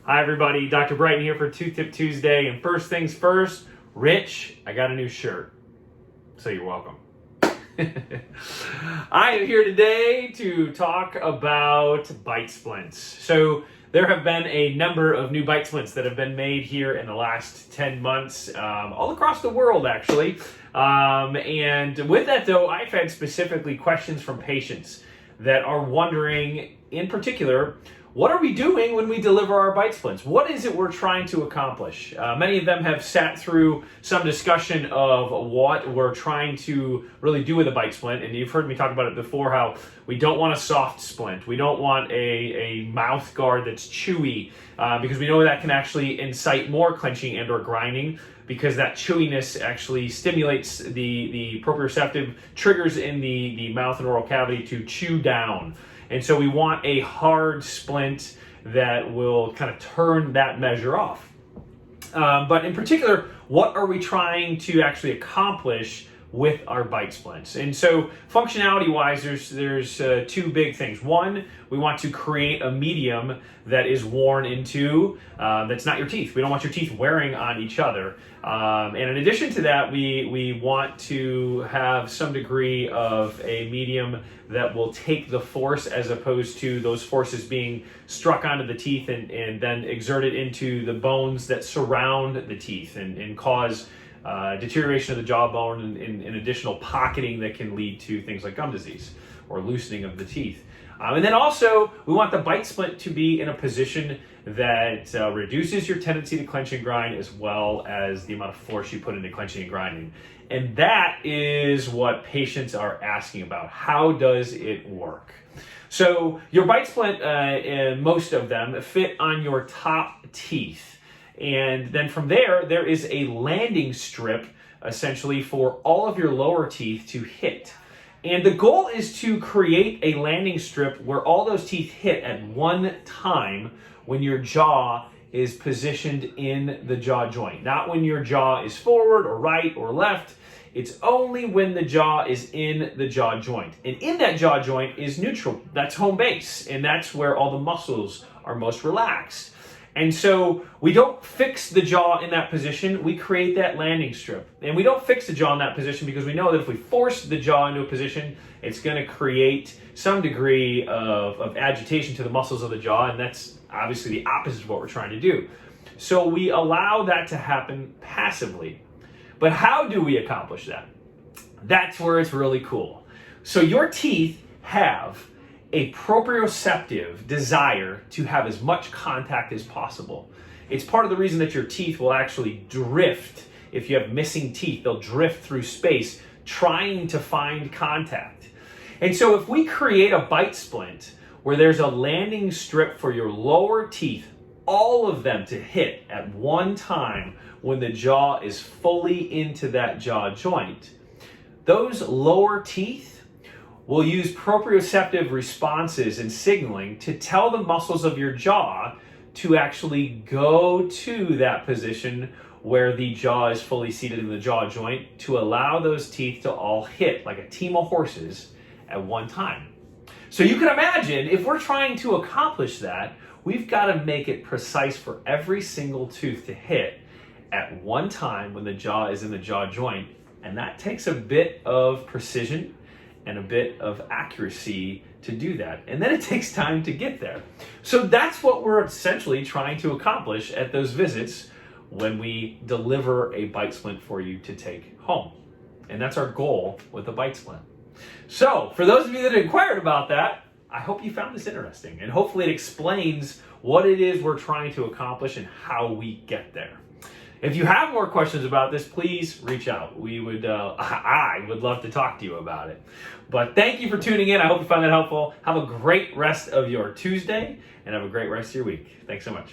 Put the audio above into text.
Hi everybody, Dr. Bryton here for Tooth Tip Tuesday, and first things first, Rich, I got a new shirt, so you're welcome. I am here today to talk about bite splints. So there have been a number of new bite splints that have been made here in the last 10 months, all across the world actually. And with that though, I've had specifically questions from patients that are wondering, in particular, what are we doing when we deliver our bite splints? What is it we're trying to accomplish? Many of them have sat through some discussion of what we're trying to really do with a bite splint, and you've heard me talk about it before, how we don't want a soft splint. We don't want a mouth guard that's chewy, because we know that can actually incite more clenching and or grinding, because that chewiness actually stimulates the proprioceptive triggers in the mouth and oral cavity to chew down. And so we want a hard splint that will kind of turn that measure off. But in particular, what are we trying to actually accomplish with our bite splints? And so functionality-wise, there's two big things. One, we want to create a medium that is worn into, that's not your teeth. We don't want your teeth wearing on each other. And in addition to that, we want to have some degree of a medium that will take the force, as opposed to those forces being struck onto the teeth and then exerted into the bones that surround the teeth and cause deterioration of the jawbone and additional pocketing that can lead to things like gum disease or loosening of the teeth. And then also, we want the bite splint to be in a position that reduces your tendency to clench and grind, as well as the amount of force you put into clenching and grinding. And that is what patients are asking about. How does it work? So your bite splint, most of them, fit on your top teeth. And then from there is a landing strip, essentially, for all of your lower teeth to hit. And the goal is to create a landing strip where all those teeth hit at one time when your jaw is positioned in the jaw joint. Not when your jaw is forward or right or left. It's only when the jaw is in the jaw joint. And in that jaw joint is neutral. That's home base. And that's where all the muscles are most relaxed. And so we don't fix the jaw in that position, we create that landing strip. And we don't fix the jaw in that position because we know that if we force the jaw into a position, it's going to create some degree of agitation to the muscles of the jaw, and that's obviously the opposite of what we're trying to do. So we allow that to happen passively. But how do we accomplish that? That's where it's really cool. So your teeth have a proprioceptive desire to have as much contact as possible. It's part of the reason that your teeth will actually drift. If you have missing teeth, they'll drift through space trying to find contact. And so if we create a bite splint where there's a landing strip for your lower teeth, all of them to hit at one time when the jaw is fully into that jaw joint, those lower teeth will use proprioceptive responses and signaling to tell the muscles of your jaw to actually go to that position where the jaw is fully seated in the jaw joint, to allow those teeth to all hit like a team of horses at one time. So you can imagine, if we're trying to accomplish that, we've got to make it precise for every single tooth to hit at one time when the jaw is in the jaw joint. And that takes a bit of precision and a bit of accuracy to do that. And then it takes time to get there. So that's what we're essentially trying to accomplish at those visits when we deliver a bite splint for you to take home. And that's our goal with a bite splint. So for those of you that inquired about that, I hope you found this interesting, and hopefully it explains what it is we're trying to accomplish and how we get there. If you have more questions about this, please reach out. I would love to talk to you about it. But thank you for tuning in. I hope you found that helpful. Have a great rest of your Tuesday, and have a great rest of your week. Thanks so much.